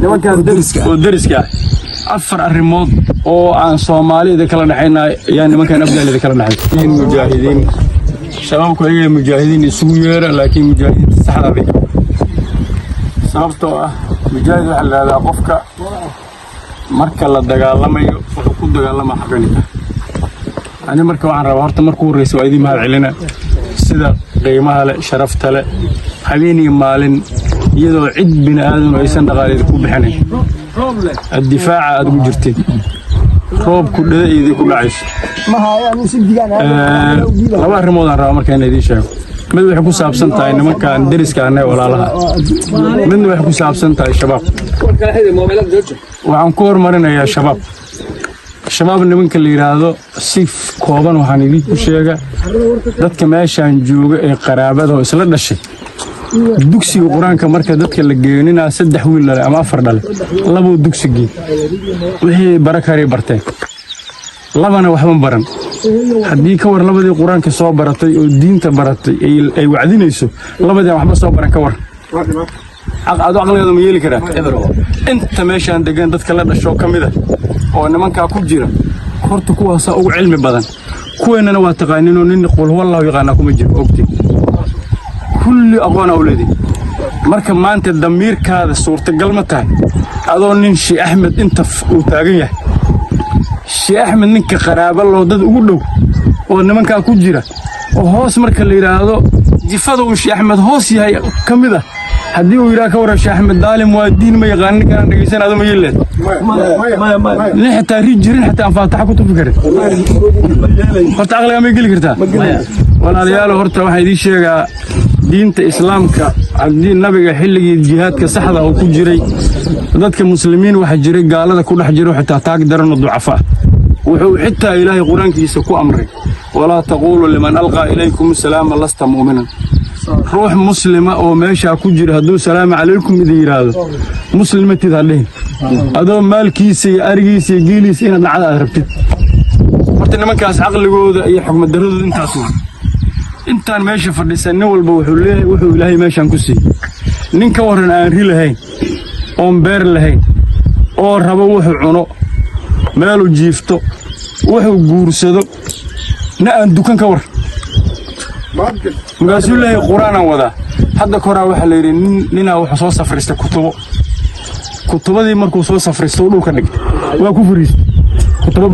nimankaas deriska afar arrimood oo aan Soomaalida kala dhaxayna yaa nimankan Afgaalida kala dhaxay mujaahidiin shabaabku ay mujaahidiin isugu yeera laakiin mujaahidiin saxda ah sababtoo ah mujaahid waxa la yiraahdaa qofka marka la dagaalamayo wuxuu ku dagaalamaa xaqaniga ani marka waxaan rabaa horta markuu horeysay waa idin mahad celina sida qiimaha leh sharafta leh habeenii maalin iyadoo cid bini aadan aysan dhaqaaleed ku bixinayn الدفاع أدو جرتين روب كل ده يدي كل عيش ما هاي أنا سجدنا لما رمضان رامر كان يدي شيء من بيحكوا ساب سنتاي إنما كان درس كان ولا لها من بيحكوا ساب سنتاي شباب وعن كور مرنا يا شباب الشباب اللي ممكن اللي يرادو سيف كوبان وحنيدي كشيء ده كمان شان جوج قرابة ده وصل الشيء dugsi quraanka marka dadka la geeyina 3 wiil ama 4 dhal labo dugsigii wixii barakari bartay labana waxba baran hadii ka war labadii quraanka soo baratay oo diinta baratay ay wacdinayso labadii waxba soo baran ka war aqaado aqleedo ma yeeli karaa inta meeshan degan dadka la dhasho kamida oo nimanka ku jira horta kuwaas ugu cilmi badan kuweena waa taqaaniin oo nin qol wallahu yaqaana kuma jiro ogti كل أقوان أولادي مركب ما أنت الضمير كهذا صورة قلمتها أظن إن شي أحمد أنت وتاجيه شي أحمد منك قرابة الله ضد أقوله وإنما كان كجرة وهوس مركب اللي هذا جفاده شي أحمد هوسي هاي كم ذا هديه ويراك ورا شي أحمد ظالم والدين ما يغني كان رجيسان هذا ما يلد ما حتى رجرين حتى أنفاتح كتب فكرة قلت أغلى ما يقول كرتا ولا ريال هرتا واحد يدي شيء diinta islaamka hadii nabiga xilligii jihaadka saxda oo ku jiray dadka muslimiin waxa jiray gaalada ku dhex jiro xitaa taag daran oo ducafa wuxuu xitaa ilaahay quraankiisa ku amray wala taqulu liman alqa ilaykum salaam lasta mu'minan ruux muslima oo meesha ku jira haduu salaam alaykum idin yiraahdo muslimatid hadii adoo maalkiisa iyo arigiisa iyo geeliisa inaad dhacda rabtid horta nimankaas aqligooda iyo xukmad daradooda intaas waa intaan meesha fadhisan walba wuxuu ilaahay meeshan ku siiyay ninka waran aan ri lahayn oo beer lahayn oo rabo wuxuu cuno meel u jiifto wuxuu guursado na aan dukan ka war magaasuu leeyahay quraan wada hadda koraa waxa la yiri nina wuxuu soo safristay kutubadii markuu soo safristay dhulka dhig waa ku fariistay kutubo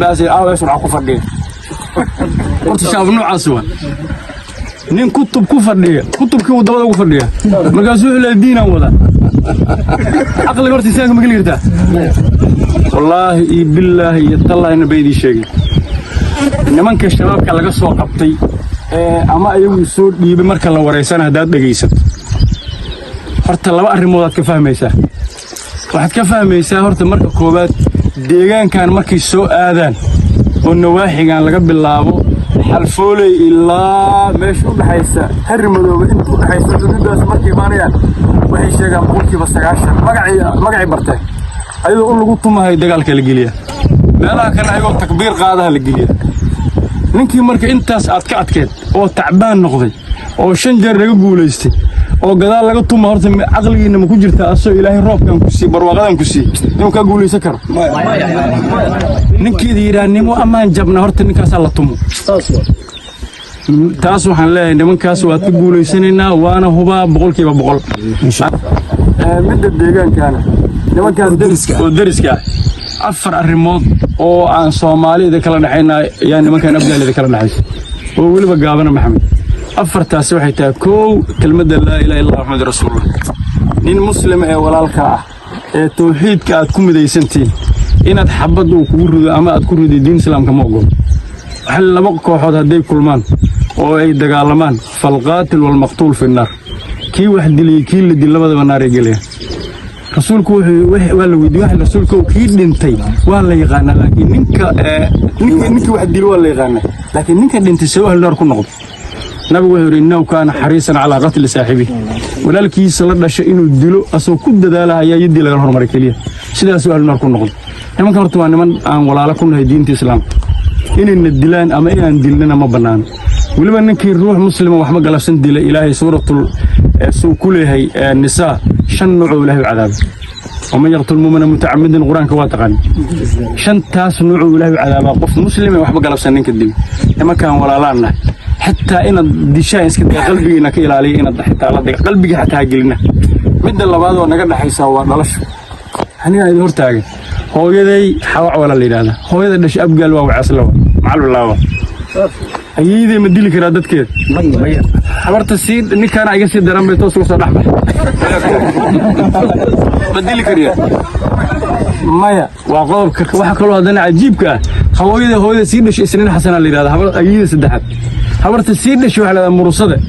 baac aawes waxa ku fadhiya horta shaab noocaas waa nin kutub ku fadhiya kutubkii uu dabada ugu fadhiya markaasuu ilaa diinaan wada aqli horta isaga ma gali kartaa wallaahi billaahi tallahi nabiidii sheegay nimanka shabaabka laga soo qabtay ama ayagu soo dhiibay marka la wareysana hadaad dhageysato horta laba arrimood aad ka fahmaysaa waxaad ka fahmaysaa horta marka koobaad deegaankan markay soo aadaan oo nawaaxigan laga bilaabo xalfoolay ilaa meesha u dhaxaysa harmadooba inta u dhaxaysa xuduudaas markay maanayaan waxay sheegaan boqolkiiba 90 magacay bartay ayadoo u lagu tumahay dagaalka la geliya meelaha kale ayagoo takbiir qaadaha la geliya ninkii marka intaas aad ka adkeed oo tacbaan noqday oo 5 jeer laga guuleystay oo gadaal laga tuma horta aqligiina ma ku jirta asoo ilaahay roobkan ku sii barwaaqadan ku sii inuu ka guuleysan karo ninkii diiraanimo amaan jabna horta ninkaas la tumo taas waxaan leeyahay nimankaas waa ka guuleysanayna waana hubaa 100% insha Allah midda deegaankaana nimankaas deriska afar arrimood oo aan Soomaalida kala dhaxayna yaa nimankan Afgaalida kala dhaxay oo waliba gaabana maxamed afartaas waxay tahay koow kelmadda laa ilaaha illa allah muhammad rasuulullah nin muslim ee walaalka ah ee tawxiidka aad ku midaysantiin inaad xabad uu kugu rido ama aad ku rido diin islaamka ma ogol hal laba kooxood haday kulmaan oo ay dagaalamaan fal qaatil wal maqtuul fi naar kii wax dilay kii la dilay labadaba naar ay galeen rasuulku waa la weydiiyay rasuulku kii dhintay waa la yaqaan laakiin ninka wax dilay waa la yaqaan laakiin ninka dhintay soo hal naar ku noqdo nabigu wuxuu inuu kaan xariisan ala qatl saaxibi walaalkiisa la dhashay inuu dilo asoo ku dadaalahay yidii laga hormaray kaliya sidaas waa naar ku noqdo nimanka horta waa niman aan walaalo ku nahay diinta islaamka inay dilaan ama inaan dilnana ma banaan ولما ننكر روح مسلم وحمد قال سند إلهي سورة كله النساء شنع له عذاب ومن يقتل مؤمنا متعمدا القرآن كواتقان شن تاس نوع له عذاب قف مسلم وحمد قال سنين كدين ما كان ولا لنا حتى إن الدشاء يسكت قلبي إنك إلى علي إن حتى على قلبي حتى هاجلنا مد الله بعض ونقدر حيسوا نلش هني هذا هرتاج هو يدي حوع ولا اللي هذا هو يدي دش أبقى وعسلوا معلو الله أيدي مديلي كرادت كده حضرت السيد إني كان عايز الدرام بيتوصل صلاح مديلي كريه مايا وقولك وحكوا هذا عجيبك هو يدي سيد مش سنين حسنا اللي هذا أيدي سدحت حضرت السيد شو على مرصده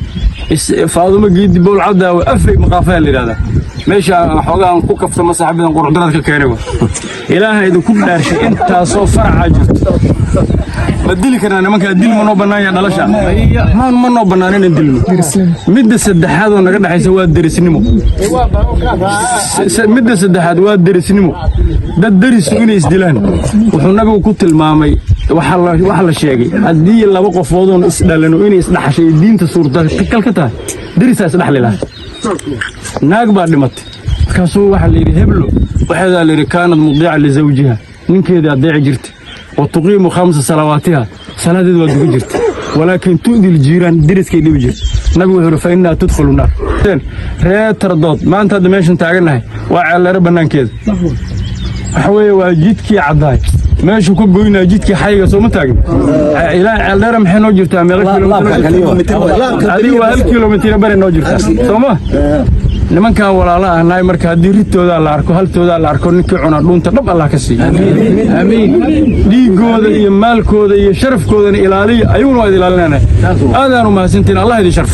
فاضل جيد بول عدا وأفرق مقافل اللي هذا ماشي حوجا نكوك في مساحة بين قرطرات الكهرباء إلهي إذا كنا شيء أنت صوفر عجز بديلك أنا ما كان ديل منو بنايا دلشة ما منو بنانين نديل مد السدحات ونقدر حيسوي الدرس نمو مد السدحات والدرس نمو ده الدرس وين يسدلان وحنا بقول المامي وحلا الشيء الدي اللي بقى فوضون إسدلانه وين يسدح شيء الدين تصور تكل كتاه درس يسدح لله ناقبر دمت كاسو واحد اللي يهبله واحد اللي كانت مضيعة لزوجها من كذا ضيع جرت وتقيم 5 صلواتها صلاة الوقت جرت ولكن تؤذي الجيران درس كي يجرت نبي فإنها تدخل النار ريت تردد ما أنت دمشق أنت عقلنا وعلى ربنا كذا حوي وجدك عضاي ماشي كوب قوينا جدك حاجة سو متاجم إلى على رم حين وجرت أمريكا هذه والكيلومتر بري نوجرت سوما لمن كان ولا لا أنا مركز ديريتو ذا الأركو هل تو ذا الأركو نكعنا دون تطبق الله كسي آمين دي جود يمال كود يشرف كود إلى علي أيون وإلى لنا هذا ما سنتين الله يدي شرف